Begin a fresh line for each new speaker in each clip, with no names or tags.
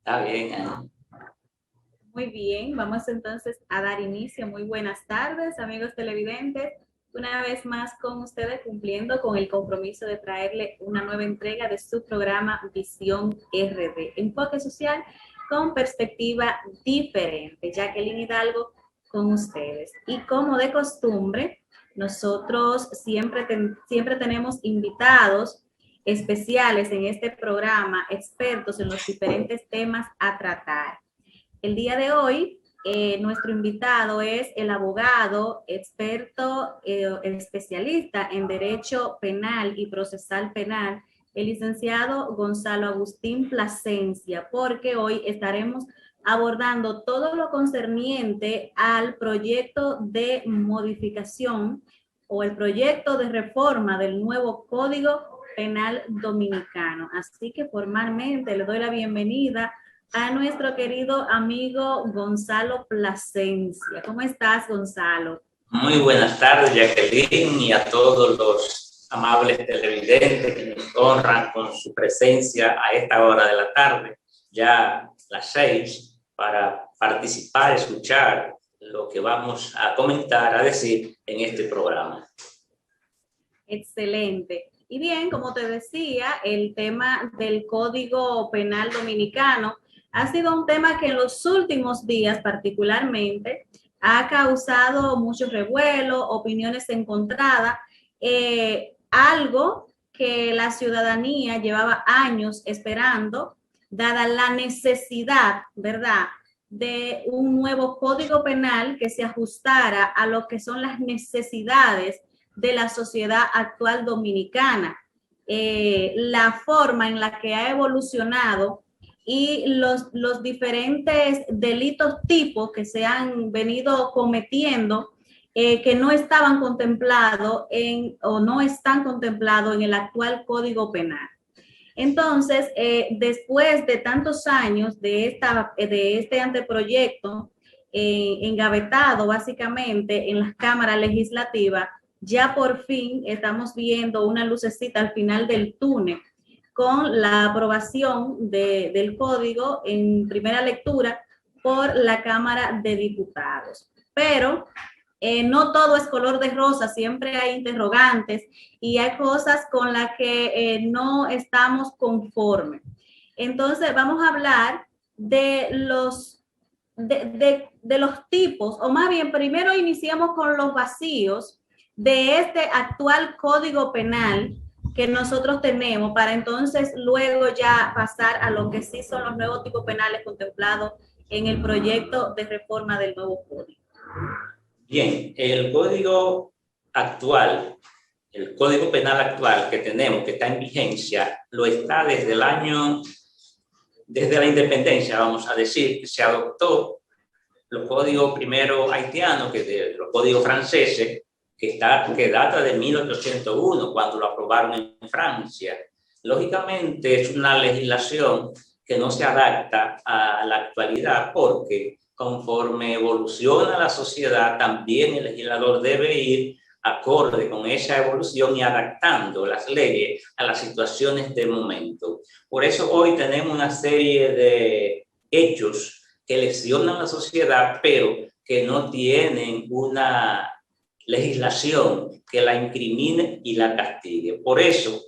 Está bien,
Muy bien, vamos entonces a dar inicio. Muy buenas tardes, amigos televidentes. Una vez más con ustedes cumpliendo con el compromiso de traerle una nueva entrega de su programa Visión RD, enfoque social con perspectiva diferente. Jacqueline Hidalgo con ustedes. Y como de costumbre, nosotros siempre tenemos invitados especiales en este programa, expertos en los diferentes temas a tratar. El día de hoy, nuestro invitado es el abogado, experto, especialista en Derecho Penal y Procesal Penal, el licenciado Gonzalo Agustín Plasencia, porque hoy estaremos abordando todo lo concerniente al proyecto de modificación o el proyecto de reforma del nuevo Código Penal Dominicano. Así que formalmente le doy la bienvenida a nuestro querido amigo Gonzalo Plasencia. ¿Cómo estás, Gonzalo?
muy buenas tardes, Jacqueline, y a todos los amables televidentes que nos honran con su presencia a esta hora de la tarde, ya las 6, para participar, escuchar lo que vamos a comentar, a decir en este programa.
Excelente. Y bien, como te decía, el tema del Código Penal Dominicano ha sido un tema que en los últimos días particularmente ha causado mucho revuelo, opiniones encontradas, algo que la ciudadanía llevaba años esperando, dada la necesidad, ¿verdad?, de un nuevo código penal que se ajustara a lo que son las necesidades de la sociedad actual dominicana, la forma en la que ha evolucionado y los diferentes delitos tipos que se han venido cometiendo, que no estaban contemplados o no están contemplados en el actual Código Penal. Entonces, después de tantos años de este anteproyecto engavetado básicamente en las cámaras legislativas, ya por fin estamos viendo una lucecita al final del túnel con la aprobación del código en primera lectura por la Cámara de Diputados. Pero no todo es color de rosa, siempre hay interrogantes y hay cosas con las que no estamos conformes. Entonces, vamos a hablar de los tipos, o más bien, primero iniciamos con los vacíos de este actual Código Penal que nosotros tenemos, para entonces luego ya pasar a lo que sí son los nuevos tipos penales contemplados en el proyecto de reforma del nuevo Código.
Bien, el código actual, el código penal actual que tenemos, que está en vigencia, lo está desde la independencia, vamos a decir, que se adoptó los códigos primero haitianos, que de los códigos franceses, que data de 1801, cuando lo aprobaron en Francia. Lógicamente es una legislación que no se adapta a la actualidad, porque conforme evoluciona la sociedad, también el legislador debe ir acorde con esa evolución y adaptando las leyes a las situaciones del momento. Por eso hoy tenemos una serie de hechos que lesionan a la sociedad, pero que no tienen una legislación que la incrimine y la castigue. Por eso,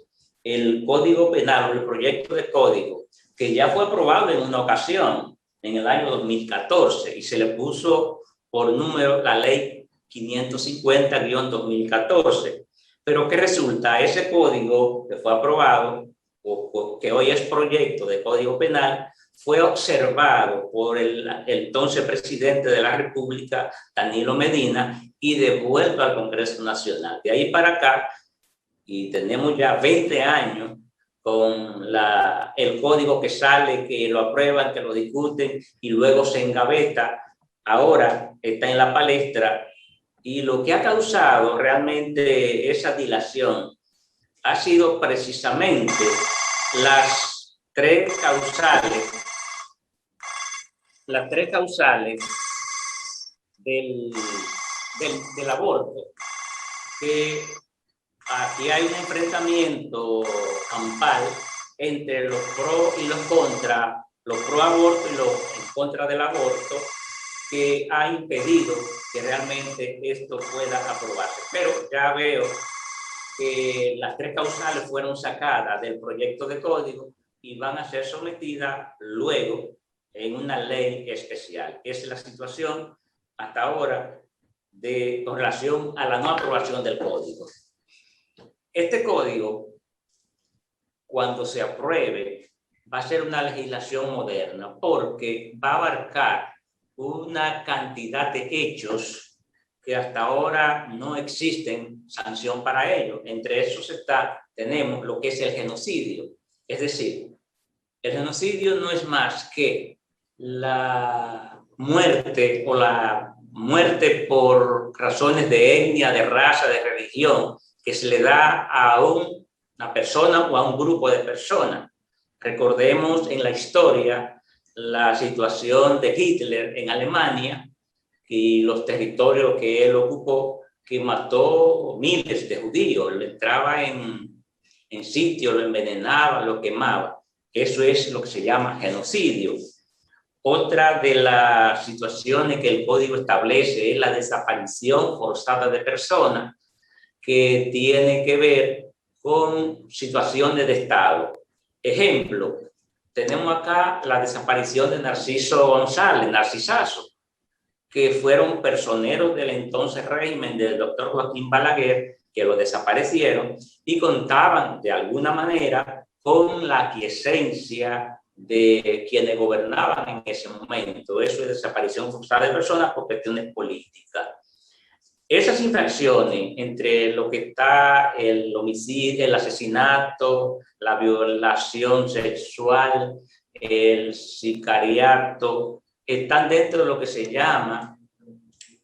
el Código Penal o el proyecto de código, que ya fue aprobado en una ocasión, en el año 2014, y se le puso por número la ley 550-2014. Pero ¿qué resulta? Ese código que fue aprobado, o que hoy es proyecto de Código Penal, fue observado por el entonces presidente de la República, Danilo Medina, y devuelto al Congreso Nacional. De ahí para acá, y tenemos ya 20 años con el código que sale, que lo aprueban, que lo discuten y luego se engaveta. Ahora está en la palestra, y lo que ha causado realmente esa dilación ha sido precisamente las tres causales del aborto, que aquí hay un enfrentamiento campal entre los pro y los contra los pro aborto y los en contra del aborto, que ha impedido que realmente esto pueda aprobarse. Pero ya veo que las 3 causales fueron sacadas del proyecto de código y van a ser sometidas luego en una ley especial. Esa es la situación hasta ahora con relación a la no aprobación del código. Este código, cuando se apruebe, va a ser una legislación moderna porque va a abarcar una cantidad de hechos que hasta ahora no existen sanción para ello. Entre esos tenemos lo que es el genocidio. Es decir, el genocidio no es más que la muerte o la muerte por razones de etnia, de raza, de religión, que se le da a una persona o a un grupo de personas. Recordemos en la historia la situación de Hitler en Alemania y los territorios que él ocupó, que mató miles de judíos, le entraba en sitios, lo envenenaba, lo quemaba. Eso es lo que se llama genocidio. Otra de las situaciones que el código establece es la desaparición forzada de personas, que tiene que ver con situaciones de Estado. Ejemplo, tenemos acá la desaparición de Narciso González, Narcisazo, que fueron personeros del entonces régimen del doctor Joaquín Balaguer, que lo desaparecieron y contaban de alguna manera con la aquiescencia de quienes gobernaban en ese momento. Eso es desaparición forzada de personas por cuestiones políticas. Esas infracciones, entre lo que está el homicidio, el asesinato, la violación sexual, el sicariato, están dentro de lo que se llama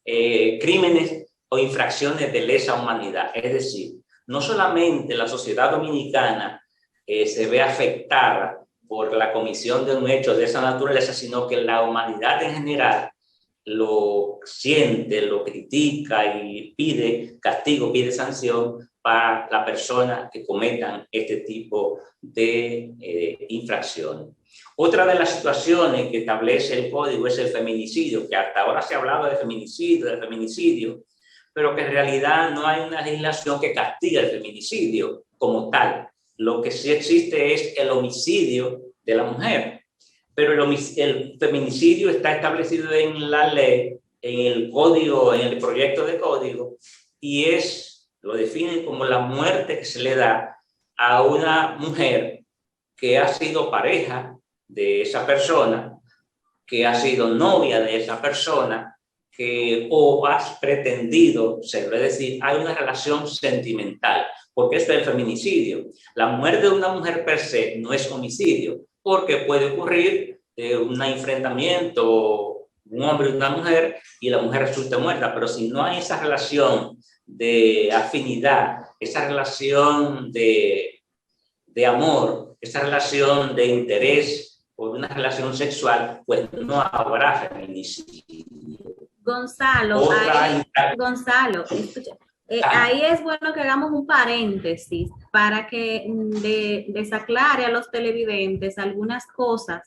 crímenes o infracciones de lesa humanidad. Es decir, no solamente la sociedad dominicana se ve afectada por la comisión de un hecho de esa naturaleza, sino que la humanidad en general lo siente, lo critica y pide castigo, pide sanción para las personas que cometan este tipo de infracciones. Otra de las situaciones que establece el código es el feminicidio, que hasta ahora se ha hablado de feminicidio, pero que en realidad no hay una legislación que castigue el feminicidio como tal. Lo que sí existe es el homicidio de la mujer. Pero el feminicidio está establecido en la ley, en el código, en el proyecto de código, y lo definen como la muerte que se le da a una mujer que ha sido pareja de esa persona, que ha sido novia de esa persona, o has pretendido serlo. Es decir, hay una relación sentimental, porque esto es el feminicidio. La muerte de una mujer per se no es homicidio, porque puede ocurrir un enfrentamiento, un hombre y una mujer, y la mujer resulta muerta, pero si no hay esa relación de afinidad, esa relación de amor, esa relación de interés por una relación sexual, pues no habrá feminicidio.
Gonzalo, escucha. Ahí es bueno que hagamos un paréntesis para que desaclare a los televidentes algunas cosas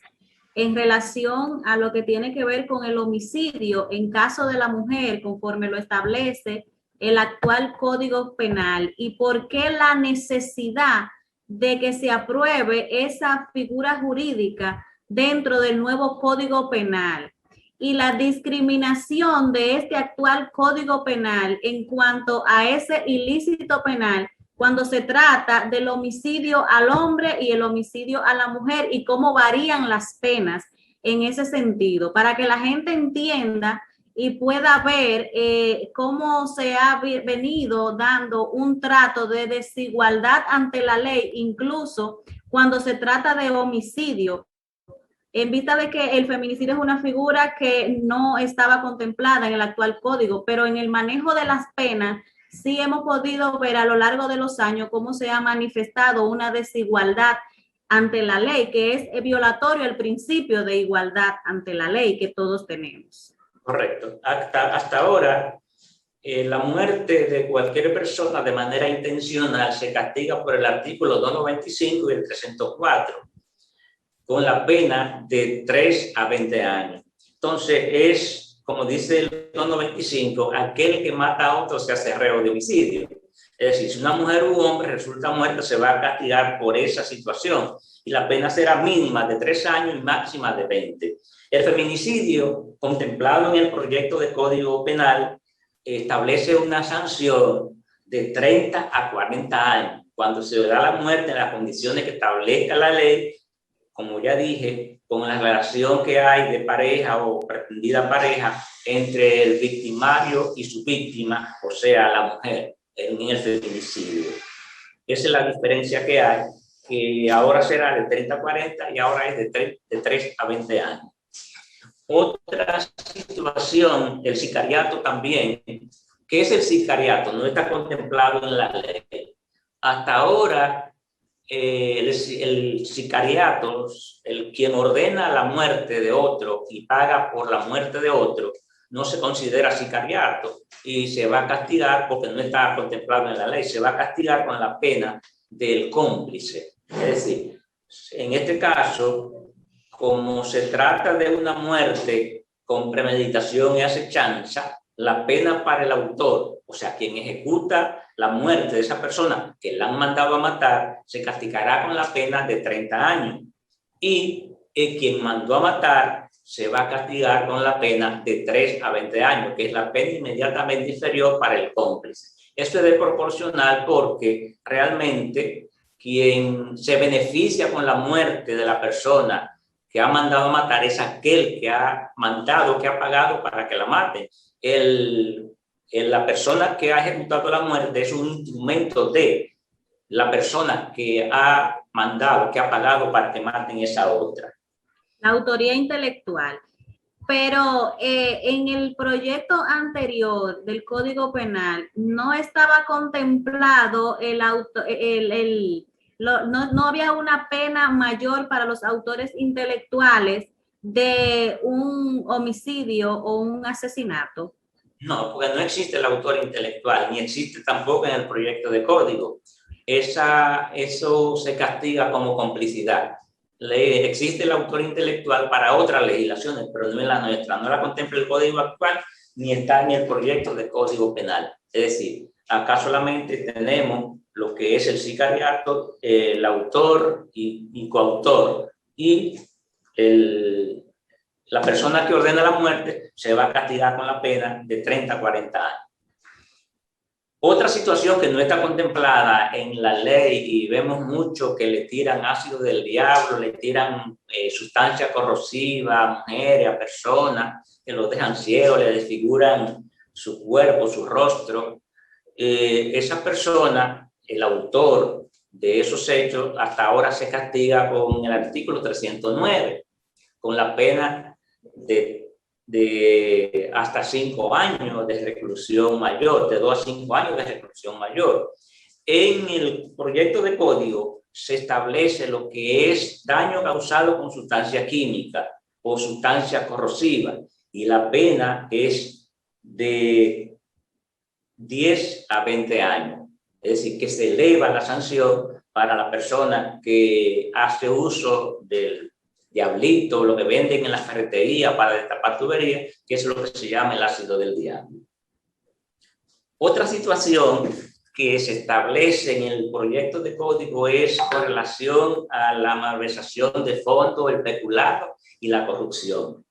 en relación a lo que tiene que ver con el homicidio en caso de la mujer, conforme lo establece el actual Código Penal, y por qué la necesidad de que se apruebe esa figura jurídica dentro del nuevo Código Penal, y la discriminación de este actual Código Penal en cuanto a ese ilícito penal cuando se trata del homicidio al hombre y el homicidio a la mujer, y cómo varían las penas en ese sentido, para que la gente entienda y pueda ver cómo se ha venido dando un trato de desigualdad ante la ley, incluso cuando se trata de homicidio, en vista de que el feminicidio es una figura que no estaba contemplada en el actual código, pero en el manejo de las penas sí hemos podido ver a lo largo de los años cómo se ha manifestado una desigualdad ante la ley, que es violatorio al principio de igualdad ante la ley que todos tenemos.
Correcto. Hasta ahora, la muerte de cualquier persona de manera intencional se castiga por el artículo 295 y el 304. con la pena de 3 a 20 años. Entonces es, como dice el 95, aquel que mata a otro se hace reo de homicidio. Es decir, si una mujer u hombre resulta muerta, se va a castigar por esa situación y la pena será mínima de 3 años y máxima de 20. El feminicidio, contemplado en el proyecto de Código Penal, establece una sanción de 30 a 40 años. Cuando se da la muerte en las condiciones que establezca la ley, como ya dije, con la relación que hay de pareja o pretendida pareja entre el victimario y su víctima, o sea, la mujer, en el feminicidio. Esa es la diferencia que hay, que ahora será de 30 a 40 y ahora es de 3 a 20 años. Otra situación, el sicariato también. ¿Qué es el sicariato? No está contemplado en la ley. Hasta ahora, el sicariato, quien ordena la muerte de otro y paga por la muerte de otro, no se considera sicariato y se va a castigar, porque no está contemplado en la ley, se va a castigar con la pena del cómplice. Es decir, en este caso, como se trata de una muerte con premeditación y acechanza, la pena para el autor, o sea, quien ejecuta la muerte de esa persona que la han mandado a matar, se castigará con la pena de 30 años. Y quien mandó a matar se va a castigar con la pena de 3 a 20 años, que es la pena inmediatamente inferior para el cómplice. Esto es desproporcional porque realmente quien se beneficia con la muerte de la persona que ha mandado a matar es aquel que ha mandado, que ha pagado para que la maten. La persona que ha ejecutado la muerte es un instrumento de la persona que ha mandado, que ha pagado para que maten esa otra.
La autoría intelectual. Pero en el proyecto anterior del Código Penal no estaba contemplado no había una pena mayor para los autores intelectuales de un homicidio o un asesinato.
No, porque no existe el autor intelectual, ni existe tampoco en el proyecto de código. Eso se castiga como complicidad. Existe el autor intelectual para otras legislaciones, pero no en la nuestra. No la contempla el código actual, ni está en el proyecto de código penal. Es decir, acá solamente tenemos lo que es el sicariato, el autor y coautor, y la persona que ordena la muerte se va a castigar con la pena de 30 a 40 años. Otra situación que no está contemplada en la ley, y vemos mucho que le tiran ácido del diablo, le tiran sustancia corrosiva a mujeres, a personas, que los dejan ciegos, le desfiguran su cuerpo, su rostro. Esa persona, el autor de esos hechos, hasta ahora se castiga con el artículo 309, con la pena de hasta 5 años de reclusión mayor, de 2 a 5 años de reclusión mayor. En el proyecto de código se establece lo que es daño causado con sustancia química o sustancia corrosiva, y la pena es de 10 a 20 años. Es decir, que se eleva la sanción para la persona que hace uso del diablito, lo que venden en las ferreterías para destapar tuberías, que es lo que se llama el ácido del diablo. Otra situación que se establece en el proyecto de código es con relación a la malversación de fondos, el peculado y la corrupción.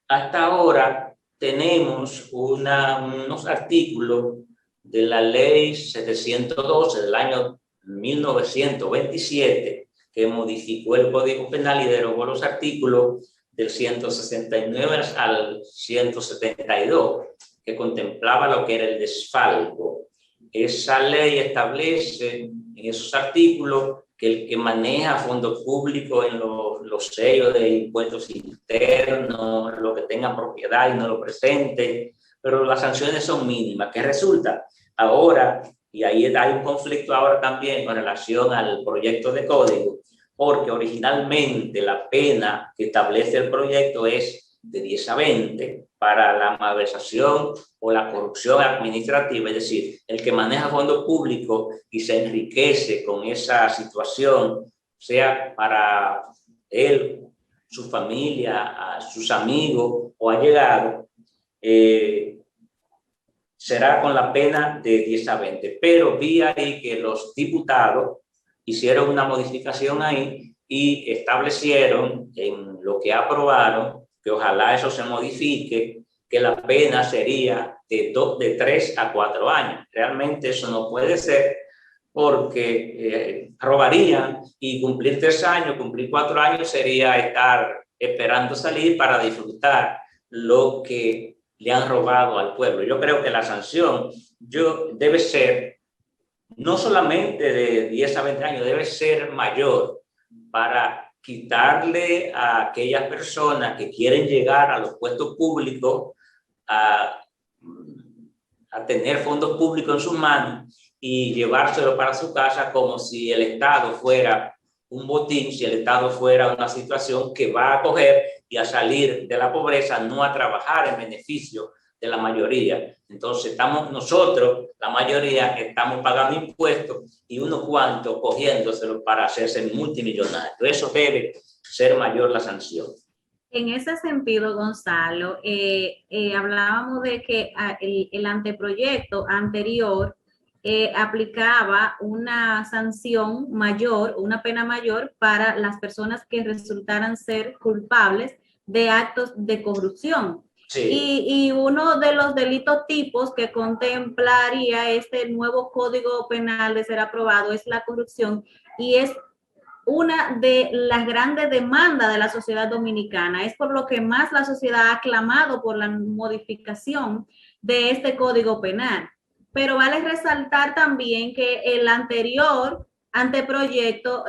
Hasta ahora tenemos unos artículos de la ley 712 del año 1927, que modificó el Código Penal y derogó los artículos del 169 al 172, que contemplaba lo que era el desfalco. Esa ley establece en esos artículos que el que maneja fondos públicos en los sellos de impuestos internos, lo que tengan propiedad y no lo presenten, pero las sanciones son mínimas. ¿Qué resulta? Ahora, y ahí hay un conflicto ahora también con relación al proyecto de código, porque originalmente la pena que establece el proyecto es de 10 a 20 para la malversación o la corrupción administrativa, es decir, el que maneja fondos públicos y se enriquece con esa situación, sea para él, su familia, a sus amigos o allegados, será con la pena de 10 a 20. Pero vi ahí que los diputados hicieron una modificación ahí y establecieron en lo que aprobaron, que ojalá eso se modifique, que la pena sería de 3 a 4 años. Realmente eso no puede ser, porque robarían y cumplir 3 años, cumplir 4 años sería estar esperando salir para disfrutar lo que le han robado al pueblo. Yo creo que la sanción debe ser no solamente de 10 a 20 años, debe ser mayor para quitarle a aquellas personas que quieren llegar a los puestos públicos a tener fondos públicos en sus manos y llevárselo para su casa, como si el Estado fuera un botín, si el Estado fuera una situación que va a coger y a salir de la pobreza, no a trabajar en beneficio de la mayoría. Entonces nosotros, la mayoría, estamos pagando impuestos y unos cuantos cogiéndoselo para hacerse multimillonarios. Eso debe ser mayor la sanción.
En ese sentido, Gonzalo, hablábamos de que el anteproyecto anterior aplicaba una sanción mayor, una pena mayor para las personas que resultaran ser culpables de actos de corrupción. Sí. Y uno de los delitos tipos que contemplaría este nuevo Código Penal de ser aprobado es la corrupción, y es una de las grandes demandas de la sociedad dominicana. Es por lo que más la sociedad ha clamado por la modificación de este Código Penal. Pero vale resaltar también que el anterior anteproyecto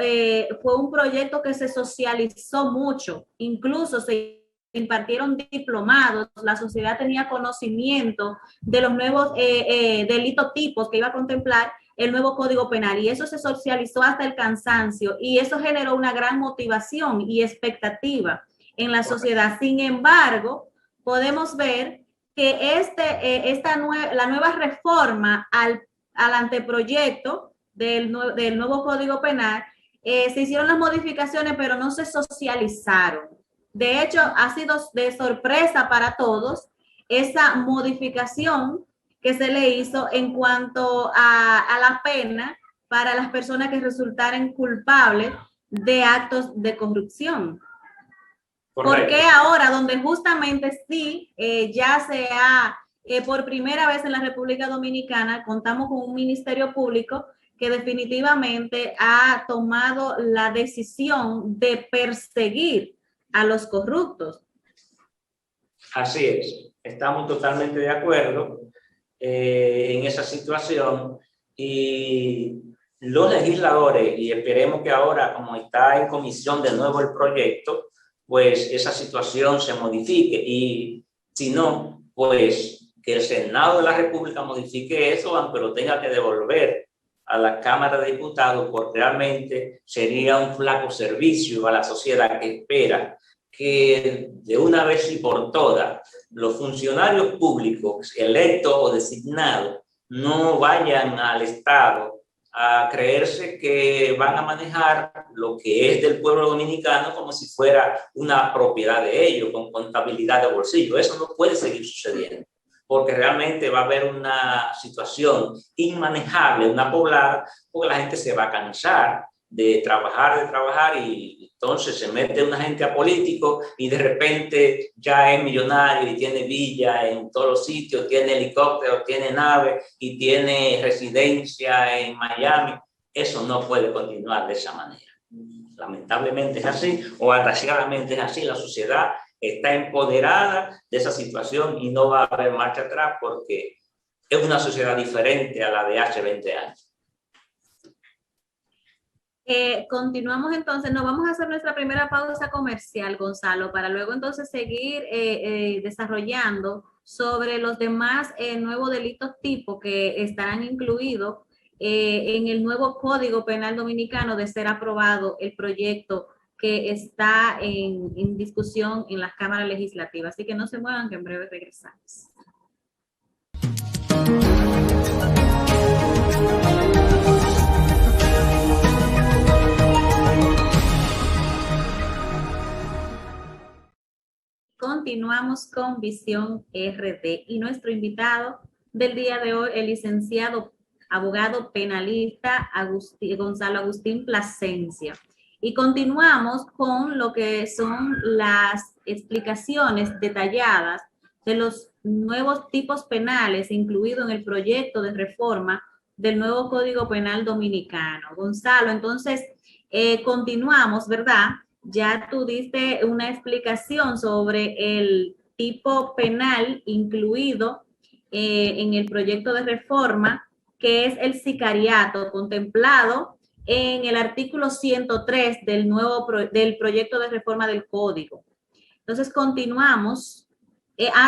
fue un proyecto que se socializó mucho, incluso se impartieron diplomados, la sociedad tenía conocimiento de los nuevos delitos tipos que iba a contemplar el nuevo Código Penal, y eso se socializó hasta el cansancio, y eso generó una gran motivación y expectativa en la sociedad. Sin embargo, podemos ver que la nueva reforma al anteproyecto del nuevo Código Penal, se hicieron las modificaciones, pero no se socializaron. De hecho, ha sido de sorpresa para todos esa modificación que se le hizo en cuanto a la pena para las personas que resultaran culpables de actos de corrupción. ¿Por qué ahora, donde justamente sí ya se ha, por primera vez en la República Dominicana, contamos con un ministerio público que definitivamente ha tomado la decisión de perseguir a los corruptos?
Así es, estamos totalmente de acuerdo en esa situación, y los legisladores, y esperemos que ahora, como está en comisión de nuevo el proyecto, pues esa situación se modifique, y si no, pues que el Senado de la República modifique eso, aunque lo tenga que devolver a la Cámara de Diputados, porque realmente sería un flaco servicio a la sociedad que espera que de una vez y por todas los funcionarios públicos electos o designados no vayan al Estado a creerse que van a manejar lo que es del pueblo dominicano como si fuera una propiedad de ellos, con contabilidad de bolsillo. Eso no puede seguir sucediendo, porque realmente va a haber una situación inmanejable, una poblada, porque la gente se va a cansar de trabajar, y entonces se mete una gente a político y de repente ya es millonario y tiene villa en todos los sitios, tiene helicóptero, tiene nave y tiene residencia en Miami. Eso no puede continuar de esa manera. Lamentablemente es así, o agraciadamente es así. La sociedad está empoderada de esa situación y no va a haber marcha atrás, porque es una sociedad diferente a la de hace 20 años.
Continuamos entonces, nos vamos a hacer nuestra primera pausa comercial, Gonzalo, para luego entonces seguir desarrollando sobre los demás nuevos delitos tipo que estarán incluidos en el nuevo Código Penal Dominicano, de ser aprobado el proyecto que está en discusión en las cámaras legislativas. Así que no se muevan, que en breve regresamos. continuamos con Visión RD y nuestro invitado del día de hoy, el licenciado abogado penalista Gonzalo Agustín Plasencia. Y continuamos con lo que son las explicaciones detalladas de los nuevos tipos penales incluidos en el proyecto de reforma del nuevo Código Penal Dominicano. Gonzalo, entonces continuamos, ¿verdad? Ya tú diste una explicación sobre el tipo penal incluido en el proyecto de reforma, que es el sicariato, contemplado en el artículo 103 del proyecto de reforma del Código. Entonces, continuamos.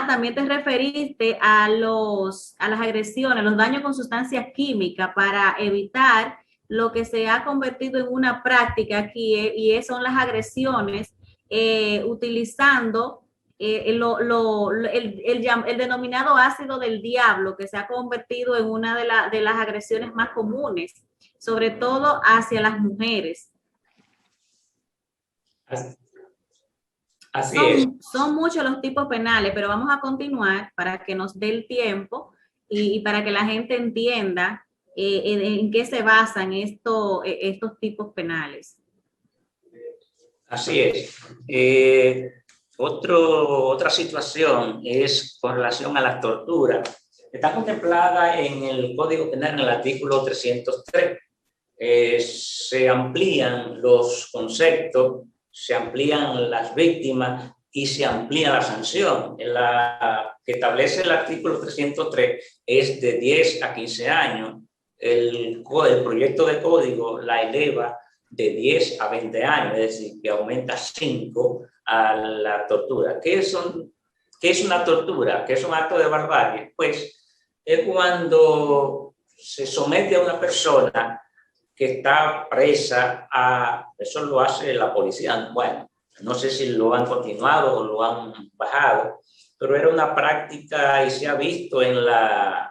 También te referiste a las agresiones, los daños con sustancias químicas para evitar lo que se ha convertido en una práctica aquí, son las agresiones utilizando el denominado ácido del diablo, que se ha convertido en una de las agresiones más comunes, sobre todo hacia las mujeres. Son muchos los tipos penales, pero vamos a continuar para que nos dé el tiempo y para que la gente entienda en qué se basan estos tipos penales.
Así es. Otra situación es con relación a las torturas. Está contemplada en el Código Penal en el artículo 303. Se amplían los conceptos, se amplían las víctimas y se amplía la sanción. La que establece el artículo 303 es de 10 a 15 años. El proyecto de código la eleva de 10 a 20 años, es decir, que aumenta 5 a la tortura. ¿Qué es una tortura? ¿Qué es un acto de barbarie? Pues es cuando se somete a una persona que está presa eso lo hace la policía. Bueno, no sé si lo han continuado o lo han bajado, pero era una práctica y se ha visto en las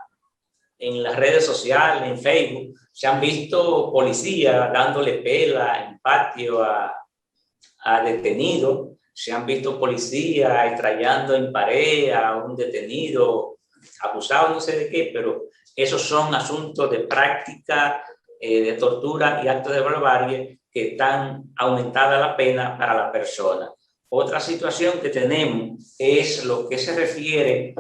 redes sociales, en Facebook, se han visto policías dándole pela en patio a detenidos, se han visto policías estrellando en pared a un detenido, acusado no sé de qué, pero esos son asuntos de práctica de tortura y actos de barbarie que están aumentada la pena para la persona. Otra situación que tenemos es lo que se refiere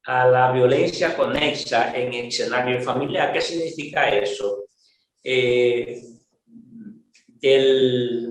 a la violencia conexa en el escenario familiar. ¿Qué significa eso? El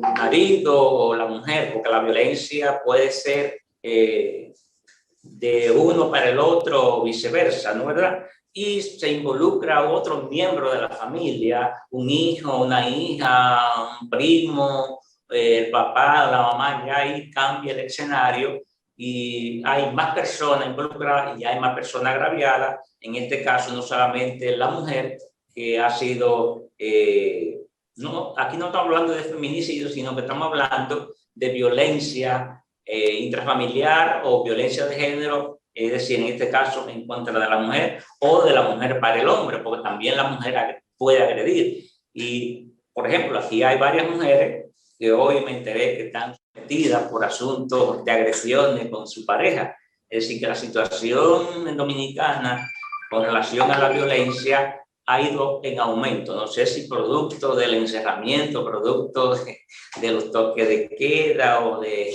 marido o la mujer, porque la violencia puede ser de uno para el otro o viceversa, ¿no es verdad? Y se involucra a otro miembro de la familia, un hijo, una hija, un primo, el papá, la mamá, ya ahí cambia el escenario y hay más personas involucradas y hay más personas agraviadas. En este caso, no solamente la mujer que ha sido, aquí no estamos hablando de feminicidio, sino que estamos hablando de violencia intrafamiliar o violencia de género, es decir, en este caso en contra de la mujer o de la mujer para el hombre, porque también la mujer puede agredir. Y, por ejemplo, aquí hay varias mujeres que hoy me enteré que están sometidas por asuntos de agresiones con su pareja. Es decir, que la situación en Dominicana con relación a la violencia ha ido en aumento. No sé si producto del encerramiento, producto de los toques de queda o de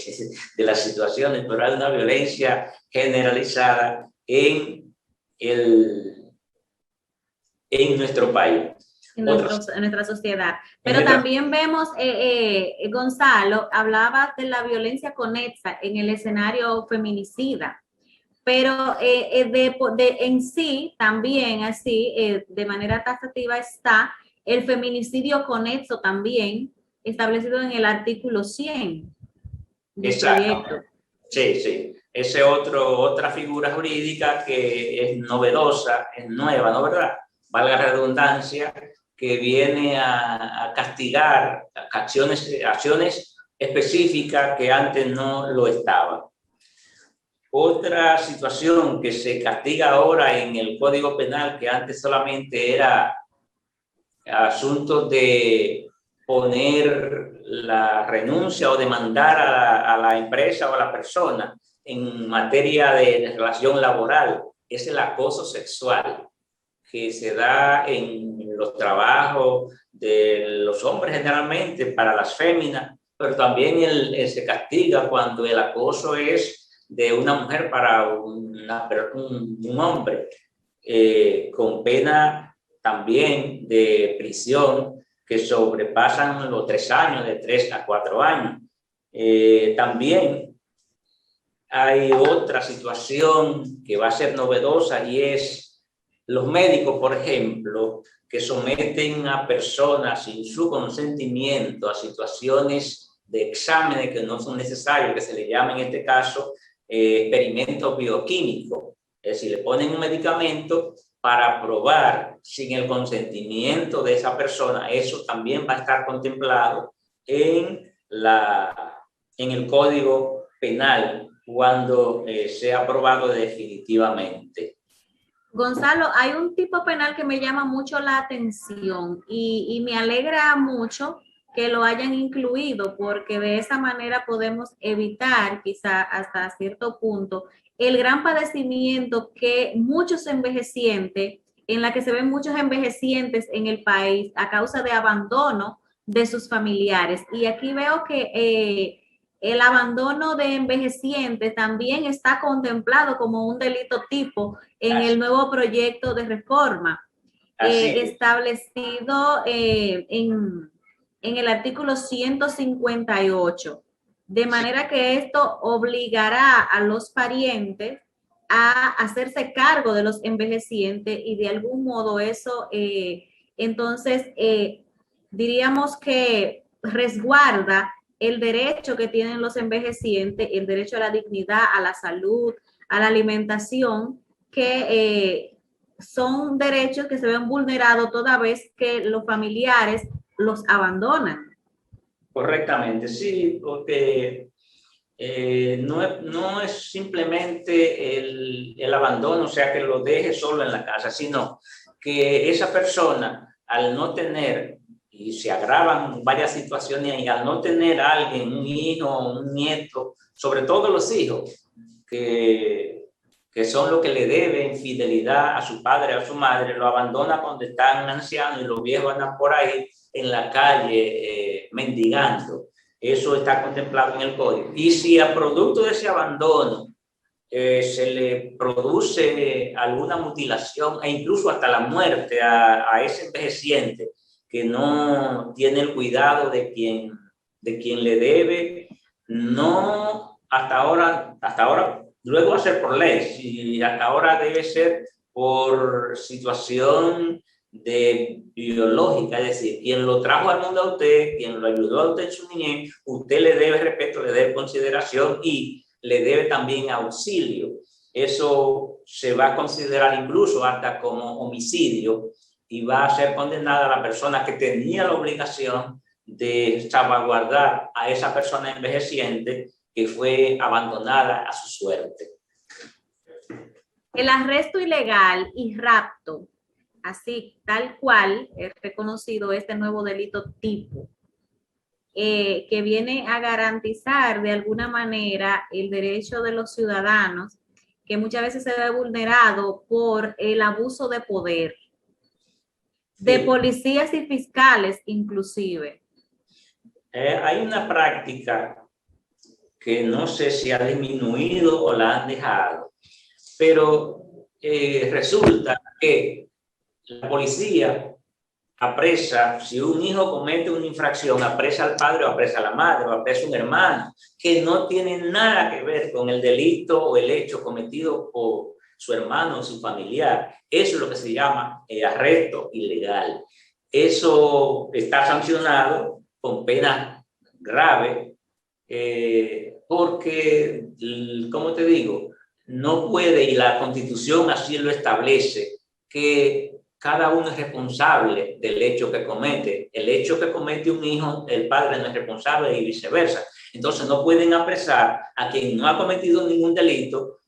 las situaciones, pero hay una violencia generalizada en nuestro país.
En nuestra sociedad. Pero también vemos, Gonzalo, hablaba de la violencia conexa en el escenario feminicida. Pero en sí, también así, de manera taxativa está el feminicidio conexo también, establecido en el artículo 100 del proyecto.
Sí. Esa es otra figura jurídica que es novedosa, es nueva, ¿no verdad? Valga la redundancia, que viene a castigar acciones específicas que antes no lo estaban. Otra situación que se castiga ahora en el Código Penal, que antes solamente era asuntos de poner la renuncia o demandar a la empresa o a la persona en materia de relación laboral. Es el acoso sexual que se da en los trabajos de los hombres generalmente para las féminas, pero también se castiga cuando el acoso es de una mujer para un hombre, con pena también de prisión que sobrepasan los 3 años, de 3 a 4 años. También hay otra situación que va a ser novedosa y es los médicos, por ejemplo, que someten a personas sin su consentimiento a situaciones de exámenes que no son necesarios, que se le llama en este caso experimentos bioquímicos. Es decir, le ponen un medicamento para probar sin el consentimiento de esa persona. Eso también va a estar contemplado en el Código Penal cuando sea aprobado definitivamente.
Gonzalo, hay un tipo penal que me llama mucho la atención y me alegra mucho que lo hayan incluido, porque de esa manera podemos evitar quizá hasta cierto punto el gran padecimiento que muchos envejecientes, en la que se ven muchos envejecientes en el país a causa de abandono de sus familiares. Y aquí veo que el abandono de envejecientes también está contemplado como un delito tipo en el nuevo proyecto de reforma establecido en el artículo 158. De manera que esto obligará a los parientes a hacerse cargo de los envejecientes y de algún modo eso, entonces, diríamos que resguarda el derecho que tienen los envejecientes, el derecho a la dignidad, a la salud, a la alimentación, que son derechos que se ven vulnerados toda vez que los familiares los abandonan.
Correctamente, sí, porque no es simplemente el abandono, o sea, que lo deje solo en la casa, sino que esa persona, al no tener, y se agravan varias situaciones, y al no tener a alguien, un hijo, un nieto, sobre todo los hijos, que son los que le deben fidelidad a su padre, a su madre, lo abandona cuando están ancianos y los viejos andan por ahí en la calle mendigando. Eso está contemplado en el código. Y si a producto de ese abandono se le produce alguna mutilación e incluso hasta la muerte a ese envejeciente que no tiene el cuidado de quien le debe, no hasta ahora, luego va a ser por ley, y hasta ahora debe ser por situación biológica, es decir, quien lo trajo al mundo a usted, quien lo ayudó a usted en su niñez, usted le debe respeto, le debe consideración y le debe también auxilio. Eso se va a considerar incluso hasta como homicidio y va a ser condenada a la persona que tenía la obligación de salvaguardar a esa persona envejeciente que fue abandonada a su suerte.
El arresto ilegal y rapto, así tal cual es reconocido este nuevo delito tipo, que viene a garantizar de alguna manera el derecho de los ciudadanos, que muchas veces se ve vulnerado por el abuso de poder, de policías y fiscales inclusive.
Hay una práctica que no sé si ha disminuido o la han dejado, pero resulta que la policía apresa, si un hijo comete una infracción, apresa al padre o apresa a la madre o apresa a un hermano, que no tiene nada que ver con el delito o el hecho cometido por su hermano o su familiar. Eso es lo que se llama arresto ilegal. Eso está sancionado con pena grave, porque, como te digo, no puede, y la Constitución así lo establece, que cada uno es responsable del hecho que comete. El hecho que comete un hijo, el padre no es responsable y viceversa. Entonces no pueden apresar a quien no ha cometido ningún delito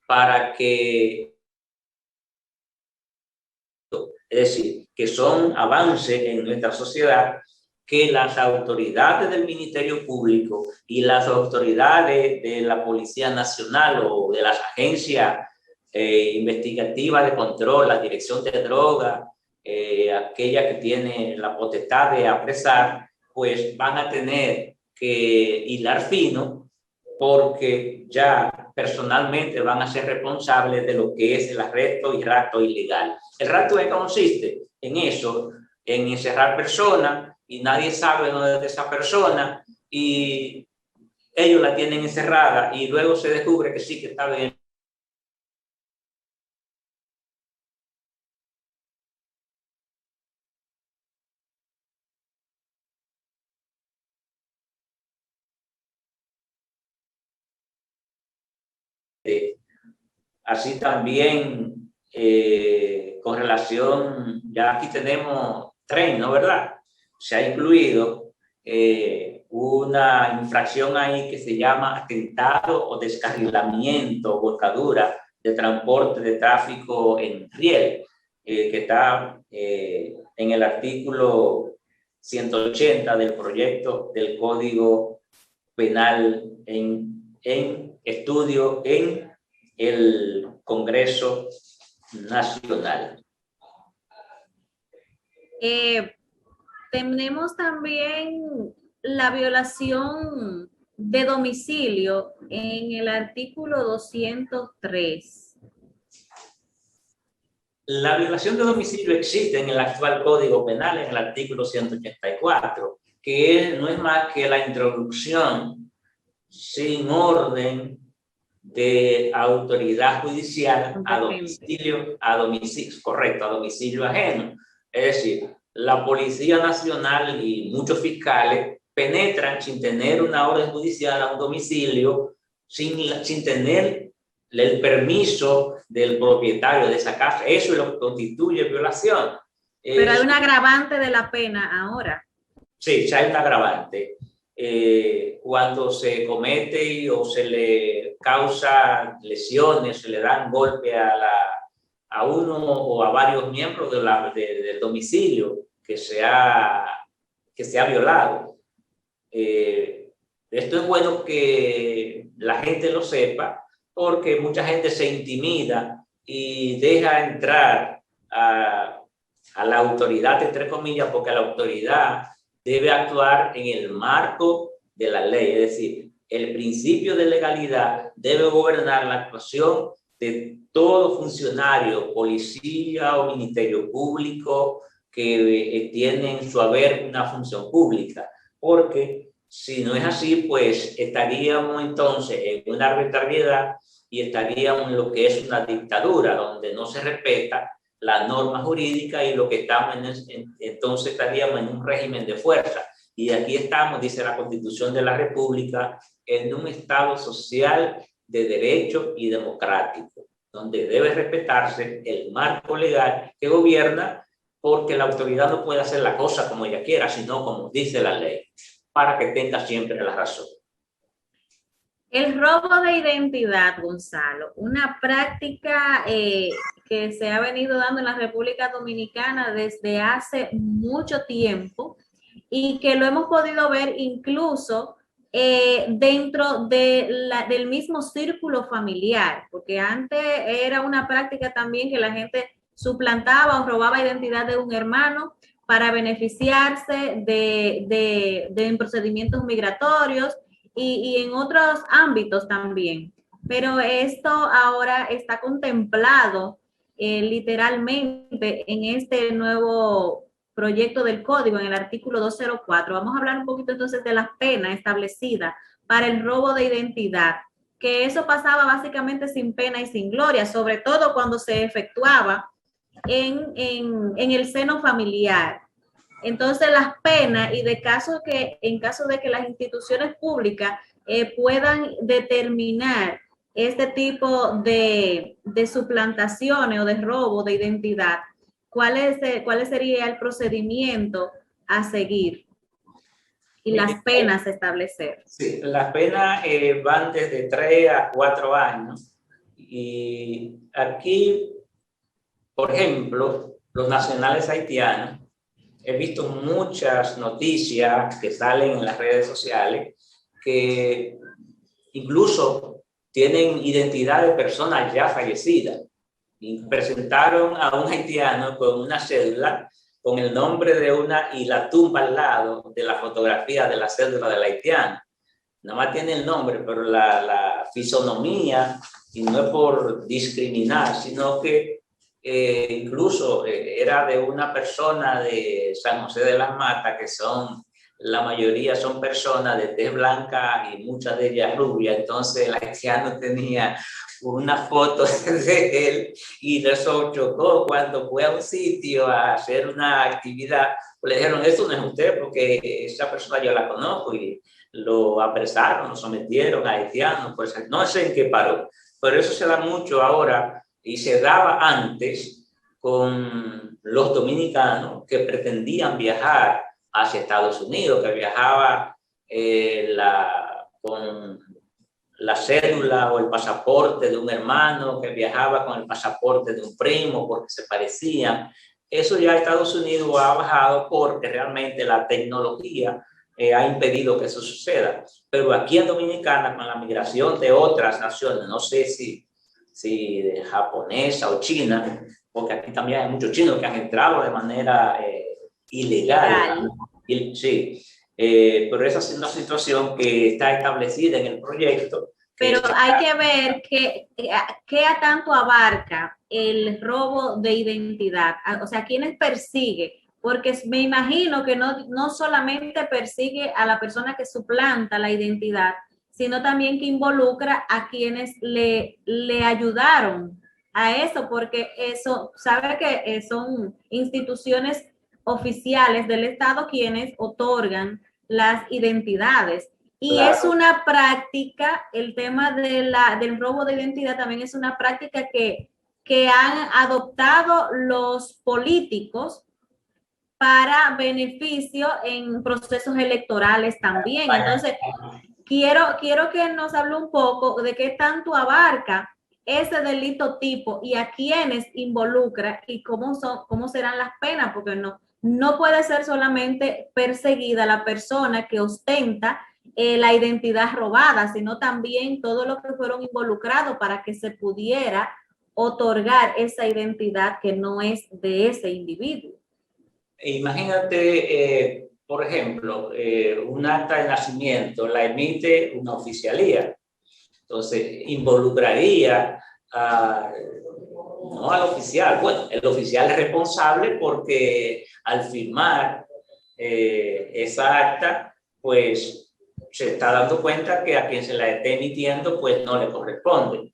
para que... Es decir, que son avances en nuestra sociedad, que las autoridades del Ministerio Público y las autoridades de la Policía Nacional o de las agencias investigativas de control, la Dirección de Drogas, aquella que tiene la potestad de apresar, pues van a tener que hilar fino, porque ya personalmente van a ser responsables de lo que es el arresto y rapto ilegal. El rapto consiste en eso, en encerrar personas y nadie sabe dónde está esa persona y ellos la tienen encerrada y luego se descubre que sí, que está bien. Así también con relación, ya aquí tenemos tren, ¿no? ¿Verdad? Se ha incluido una infracción ahí que se llama atentado o descarrilamiento o volcadura de transporte de tráfico en riel, que está en el artículo 180 del proyecto del Código Penal en estudio en el Congreso Nacional.
Tenemos también la violación de domicilio en el artículo 203.
La violación de domicilio existe en el actual Código Penal, en el artículo 184, que no es más que la introducción sin orden de autoridad judicial a domicilio, correcto, a domicilio ajeno. Es decir, la Policía Nacional y muchos fiscales penetran sin tener una orden judicial a un domicilio, sin tener el permiso del propietario de esa casa. Eso es lo que constituye violación.
Pero hay un agravante de la pena ahora.
Sí, ya hay un agravante. Cuando se comete o se le causa lesiones, se le dan golpe a uno o a varios miembros del domicilio que se ha violado. Esto es bueno que la gente lo sepa, porque mucha gente se intimida y deja entrar a la autoridad, entre comillas, porque la autoridad debe actuar en el marco de la ley. Es decir, el principio de legalidad debe gobernar la actuación de todo funcionario, policía o ministerio público que tiene en su haber una función pública. Porque si no es así, pues estaríamos entonces en una arbitrariedad y estaríamos en lo que es una dictadura, donde no se respeta la norma jurídica y lo que estamos entonces estaríamos en un régimen de fuerza. Y aquí estamos, dice la Constitución de la República, en un Estado social de derecho y democrático, donde debe respetarse el marco legal que gobierna, porque la autoridad no puede hacer la cosa como ella quiera, sino como dice la ley, para que tenga siempre la razón.
El robo de identidad, Gonzalo, una práctica que se ha venido dando en la República Dominicana desde hace mucho tiempo y que lo hemos podido ver incluso dentro del mismo círculo familiar, porque antes era una práctica también que la gente suplantaba o robaba identidad de un hermano para beneficiarse de procedimientos migratorios y en otros ámbitos también. Pero esto ahora está contemplado literalmente en este nuevo proyecto del código, en el artículo 204. Vamos a hablar un poquito entonces de las penas establecidas para el robo de identidad, que eso pasaba básicamente sin pena y sin gloria, sobre todo cuando se efectuaba en el seno familiar. Entonces las penas y en caso de que las instituciones públicas puedan determinar este tipo de suplantaciones o de robo de identidad, ¿cuál sería el procedimiento a seguir y las penas a establecer?
Sí, las penas van desde 3 a 4 años y aquí, por ejemplo, los nacionales haitianos. He visto muchas noticias que salen en las redes sociales que incluso tienen identidad de personas ya fallecidas. Y presentaron a un haitiano con una cédula con el nombre de una y la tumba al lado de la fotografía de la cédula del haitiano. Nada más tiene el nombre, pero la fisonomía, y no es por discriminar, sino que incluso era de una persona de San José de las Matas, que son, la mayoría son personas de tez blanca y muchas de ellas rubias. Entonces el haitiano tenía una foto de él y eso chocó cuando fue a un sitio a hacer una actividad. Pues le dijeron, esto no es usted, porque esa persona yo la conozco, y lo apresaron, lo sometieron a haitianos. Pues no sé en qué paró, pero eso se da mucho ahora y se daba antes con los dominicanos que pretendían viajar hacia Estados Unidos, que viajaba con la cédula o el pasaporte de un hermano, que viajaba con el pasaporte de un primo porque se parecían. Eso ya Estados Unidos ha bajado porque realmente la tecnología ha impedido que eso suceda. Pero aquí en Dominicana, con la migración de otras naciones, no sé si de japonesa o china, porque aquí también hay muchos chinos que han entrado de manera ilegal. Sí, pero esa es una situación que está establecida en el proyecto.
Pero hay que ver qué a tanto abarca el robo de identidad, o sea, ¿quiénes persigue? Porque me imagino que no solamente persigue a la persona que suplanta la identidad, sino también que involucra a quienes le ayudaron a eso, porque eso, sabe que son instituciones oficiales del Estado quienes otorgan las identidades. Y claro, es una práctica, el tema del robo de identidad también es una práctica que han adoptado los políticos para beneficio en procesos electorales también. Entonces, quiero que nos hable un poco de qué tanto abarca ese delito tipo y a quiénes involucra y cómo serán las penas, porque no puede ser solamente perseguida la persona que ostenta la identidad robada, sino también todos los que fueron involucrados para que se pudiera otorgar esa identidad que no es de ese individuo.
Imagínate, por ejemplo, un acta de nacimiento la emite una oficialía. Entonces, involucraría no al oficial. Bueno, el oficial es responsable porque al firmar esa acta, pues se está dando cuenta que a quien se la esté emitiendo, pues no le corresponde.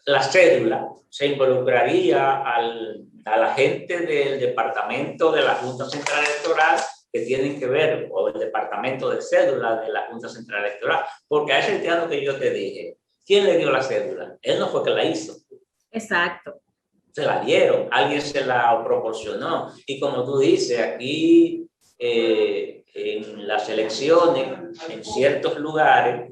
La cédula se involucraría a la gente del departamento de la Junta Central Electoral que tienen que ver, o el departamento de cédula de la Junta Central Electoral, porque a ese haitiano que yo te dije, ¿quién le dio la cédula? Él no fue que la hizo.
Exacto.
Se la dieron, alguien se la proporcionó. Y como tú dices, aquí en las elecciones, en ciertos lugares,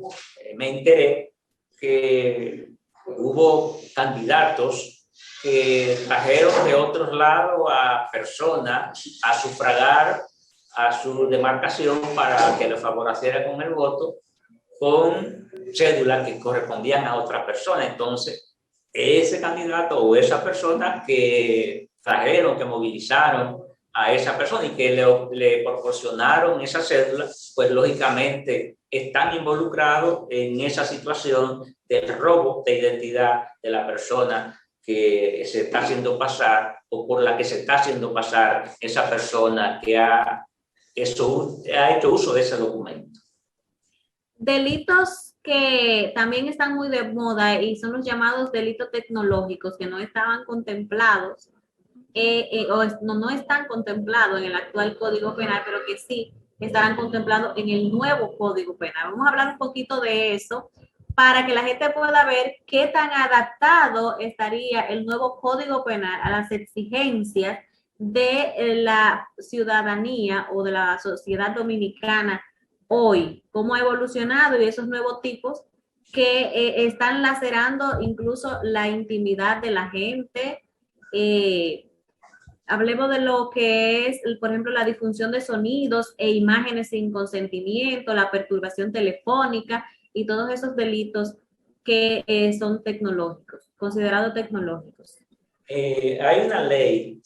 me enteré que hubo candidatos que trajeron de otros lados a personas a sufragar a su demarcación para que le favoreciera con el voto, con cédulas que correspondían a otra persona. Entonces, ese candidato o esa persona que trajeron, que movilizaron a esa persona y que le proporcionaron esa cédula, pues lógicamente están involucrados en esa situación del robo de identidad de la persona que se está haciendo pasar o por la que se está haciendo pasar esa persona que ha hecho uso de ese documento.
Delitos que también están muy de moda y son los llamados delitos tecnológicos que no estaban contemplados o no están contemplados en el actual Código Penal, pero que sí estarán contemplados en el nuevo Código Penal. Vamos a hablar un poquito de eso para que la gente pueda ver qué tan adaptado estaría el nuevo Código Penal a las exigencias de la ciudadanía o de la sociedad dominicana hoy, cómo ha evolucionado y esos nuevos tipos que están lacerando incluso la intimidad de la gente. hablemos de lo que es, por ejemplo, la difusión de sonidos e imágenes sin consentimiento, la perturbación telefónica y todos esos delitos que son tecnológicos, considerados tecnológicos.
Hay una ley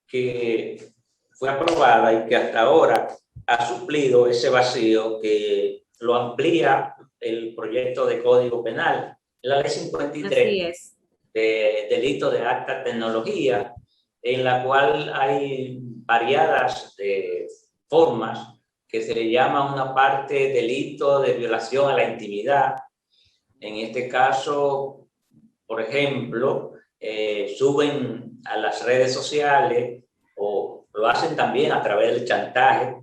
que fue aprobada y que hasta ahora ha suplido ese vacío que lo amplía el proyecto de Código Penal, la ley 53 de delito de alta tecnología, en la cual hay variadas formas que se le llama una parte delito de violación a la intimidad. En este caso, por ejemplo, suben a las redes sociales o lo hacen también a través del chantaje,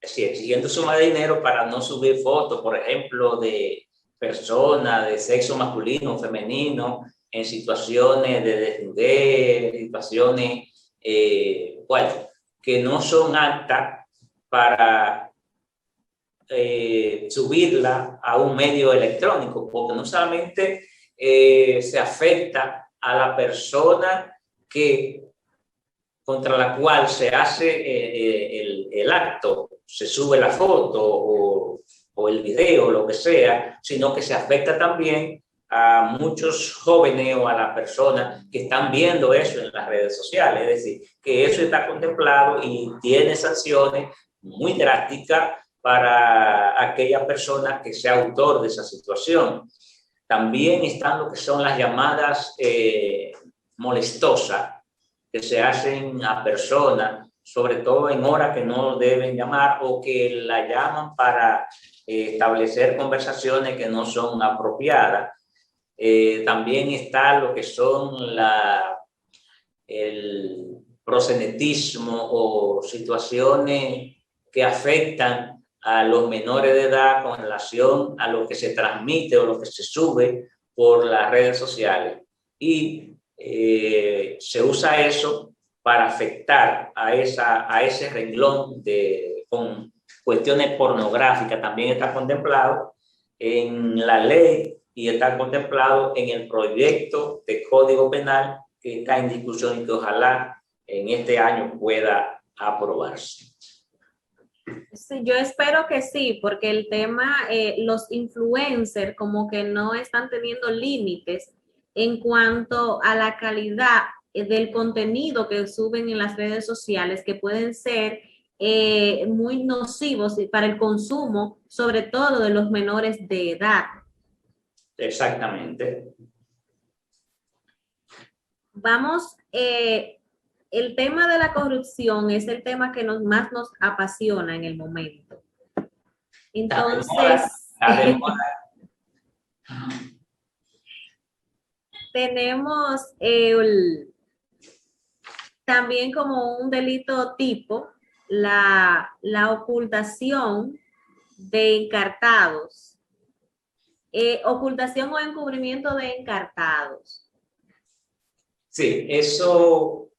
es decir, exigiendo suma de dinero para no subir fotos, por ejemplo, de personas de sexo masculino o femenino en situaciones de desnudez, situaciones bueno, que no son aptas para subirla a un medio electrónico, porque no solamente se afecta a la persona contra la cual se hace el acto, se sube la foto o el video, lo que sea, sino que se afecta también a muchos jóvenes o a las personas que están viendo eso en las redes sociales. Es decir, que eso está contemplado y tiene sanciones muy drásticas para aquella persona que sea autor de esa situación. También están lo que son las llamadas molestosas, que se hacen a personas, sobre todo en horas que no deben llamar o que la llaman para establecer conversaciones que no son apropiadas. También está lo que son el proxenetismo o situaciones que afectan a los menores de edad con relación a lo que se transmite o lo que se sube por las redes sociales. Y se usa eso para afectar a ese renglón con cuestiones pornográficas. También está contemplado en la ley y está contemplado en el proyecto de Código Penal que está en discusión y que ojalá en este año pueda aprobarse.
Sí, yo espero que sí, porque el tema, los influencers como que no están teniendo límites en cuanto a la calidad del contenido que suben en las redes sociales, que pueden ser muy nocivos para el consumo, sobre todo de los menores de edad.
Exactamente.
Vamos, el tema de la corrupción es el tema que más nos apasiona en el momento. Entonces, tenemos también como un delito tipo la ocultación de encartados, ocultación o encubrimiento de encartados.
Sí, eso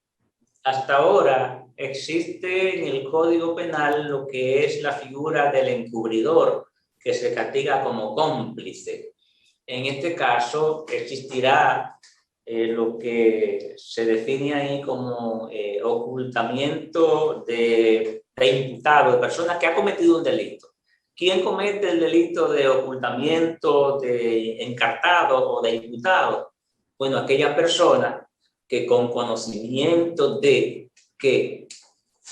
hasta ahora existe en el Código Penal lo que es la figura del encubridor, que se castiga como cómplice. En este caso existirá lo que se define ahí como ocultamiento de imputado, de personas que han cometido un delito. ¿Quién comete el delito de ocultamiento de encartado o de imputado? Bueno, aquella persona que con conocimiento de que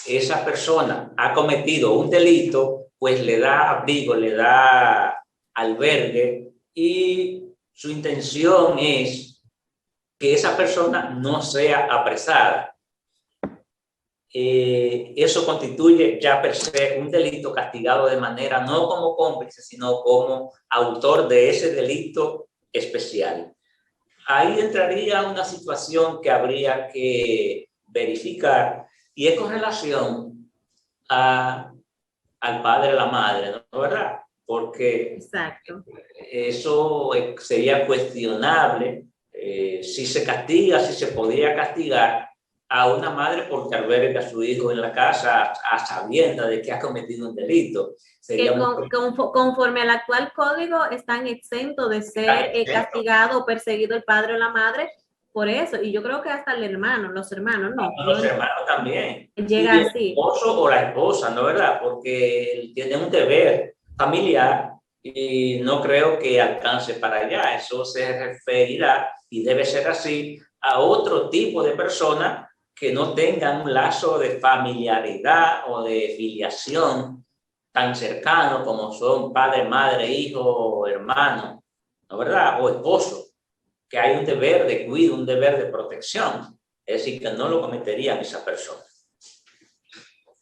esa persona ha cometido un delito, pues le da abrigo, le da albergue y su intención es que esa persona no sea apresada. Eso constituye ya per se un delito castigado de manera no como cómplice, sino como autor de ese delito especial. Ahí entraría una situación que habría que verificar y es con relación al padre y la madre, ¿no? ¿Verdad? Porque
exacto,
eso sería cuestionable si se castiga, si se podría castigar a una madre porque alberga a su hijo en la casa a sabiendas de que ha cometido un delito. Sería
que conforme al actual código están exentos de ser castigado o perseguido el padre o la madre por eso, y yo creo que hasta los hermanos, no,
Los hermanos también.
llega
Y el
así.
esposo o la esposa, ¿no? ¿Verdad? Porque él tiene un deber familiar y no creo que alcance para allá. Eso se referirá, y debe ser así, a otro tipo de personas que no tengan un lazo de familiaridad o de filiación tan cercano como son padre, madre, hijo, hermano, ¿no? ¿Verdad? O esposo, que hay un deber de cuidado, un deber de protección. Es decir, que no lo cometerían esas personas.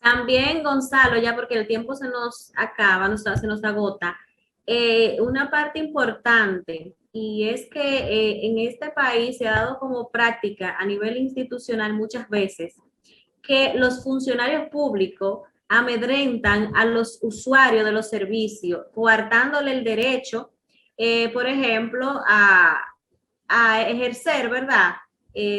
También, Gonzalo, ya porque el tiempo se nos acaba, se nos agota, una parte importante, y es que en este país se ha dado como práctica a nivel institucional muchas veces que los funcionarios públicos amedrentan a los usuarios de los servicios, coartándole el derecho, por ejemplo, a ejercer, ¿verdad?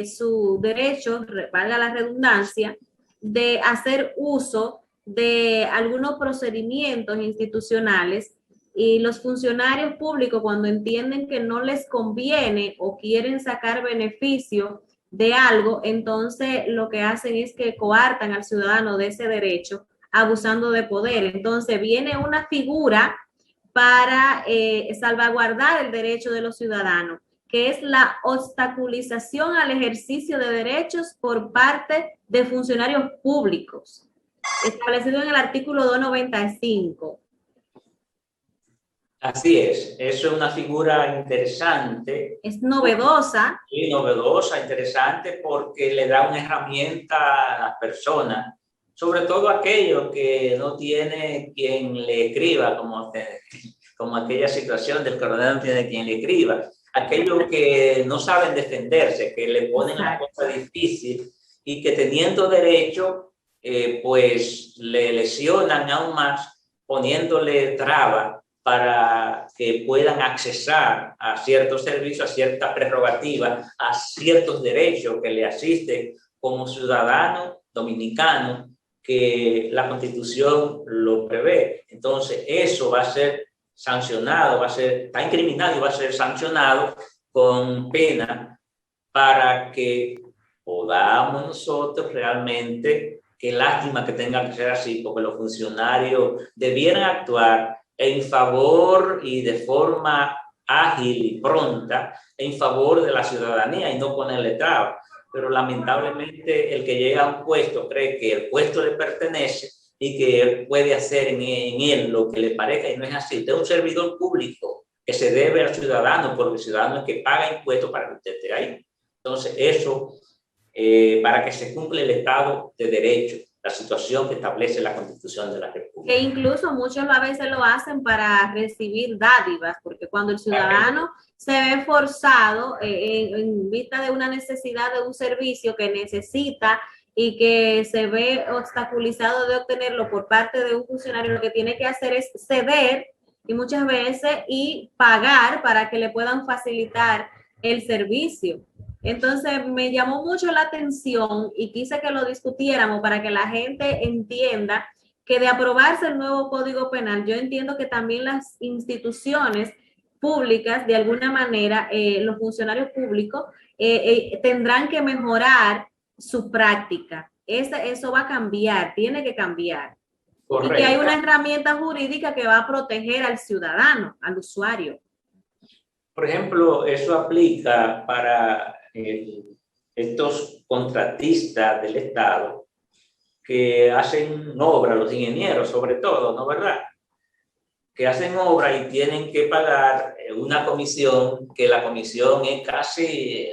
Su derecho, valga la redundancia, de hacer uso de algunos procedimientos institucionales, y los funcionarios públicos, cuando entienden que no les conviene o quieren sacar beneficio de algo, entonces lo que hacen es que coartan al ciudadano de ese derecho abusando de poder. Entonces viene una figura para salvaguardar el derecho de los ciudadanos, que es la obstaculización al ejercicio de derechos por parte de funcionarios públicos, establecido en el artículo 295.
Así es, eso es una figura interesante.
Es novedosa.
Sí, novedosa, interesante, porque le da una herramienta a las personas, sobre todo aquellos que no tiene quien le escriba, como aquella situación del coronel no tiene quien le escriba, aquellos que no saben defenderse, que le ponen la cosa difícil y que teniendo derecho, pues le lesionan aún más poniéndole trabas para que puedan accesar a ciertos servicios, a ciertas prerrogativas, a ciertos derechos que le asisten como ciudadano dominicano, que la Constitución lo prevé. Entonces, eso va a ser sancionado, está incriminado y va a ser sancionado con pena para que podamos nosotros realmente, qué lástima que tenga que ser así, porque los funcionarios debieran actuar en favor y de forma ágil y pronta en favor de la ciudadanía y no ponerle trabas. Pero lamentablemente el que llega a un puesto cree que el puesto le pertenece y que él puede hacer en él lo que le parezca, y no es así. Usted es un servidor público que se debe al ciudadano, porque el ciudadano es que paga impuestos para que usted esté ahí. Entonces eso, para que se cumpla el Estado de Derecho, la situación que establece la Constitución de la República.
Que incluso muchos a veces lo hacen para recibir dádivas, porque cuando el ciudadano se ve forzado en vista de una necesidad de un servicio que necesita y que se ve obstaculizado de obtenerlo por parte de un funcionario, lo que tiene que hacer es ceder y muchas veces y pagar para que le puedan facilitar el servicio. Entonces me llamó mucho la atención y quise que lo discutiéramos para que la gente entienda que de aprobarse el nuevo Código Penal, yo entiendo que también las instituciones públicas, de alguna manera, los funcionarios públicos tendrán que mejorar su práctica. Eso va a cambiar, tiene que cambiar. Correcto. Y que hay una herramienta jurídica que va a proteger al ciudadano, al usuario.
Por ejemplo, eso aplica para estos contratistas del Estado que hacen obra, los ingenieros sobre todo, ¿no, verdad? Que hacen obra y tienen que pagar una comisión, que la comisión es casi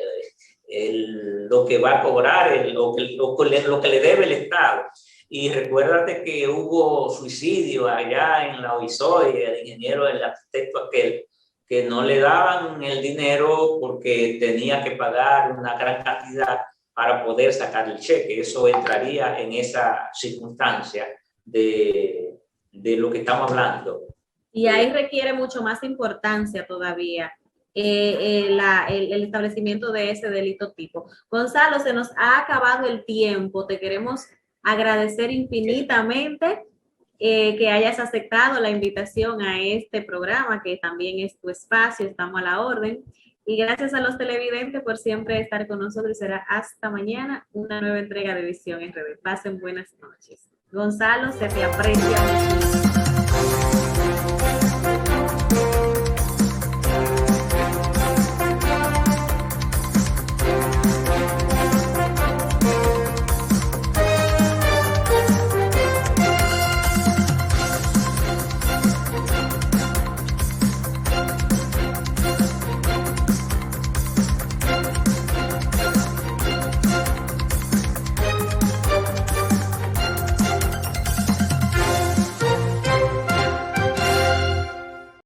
lo que va a cobrar, lo que le debe el Estado. Y recuérdate que hubo suicidio allá en la OISOI, el ingeniero, el arquitecto aquel, que no le daban el dinero porque tenía que pagar una gran cantidad para poder sacar el cheque. Eso entraría en esa circunstancia de lo que estamos hablando.
Y ahí requiere mucho más importancia todavía el establecimiento de ese delito tipo. Gonzalo, se nos ha acabado el tiempo. Te queremos agradecer infinitamente que hayas aceptado la invitación a este programa, que también es tu espacio, estamos a la orden. Y gracias a los televidentes por siempre estar con nosotros. Será hasta mañana una nueva entrega de Visión RD. Pasen buenas noches. Gonzalo, se te aprecia mucho.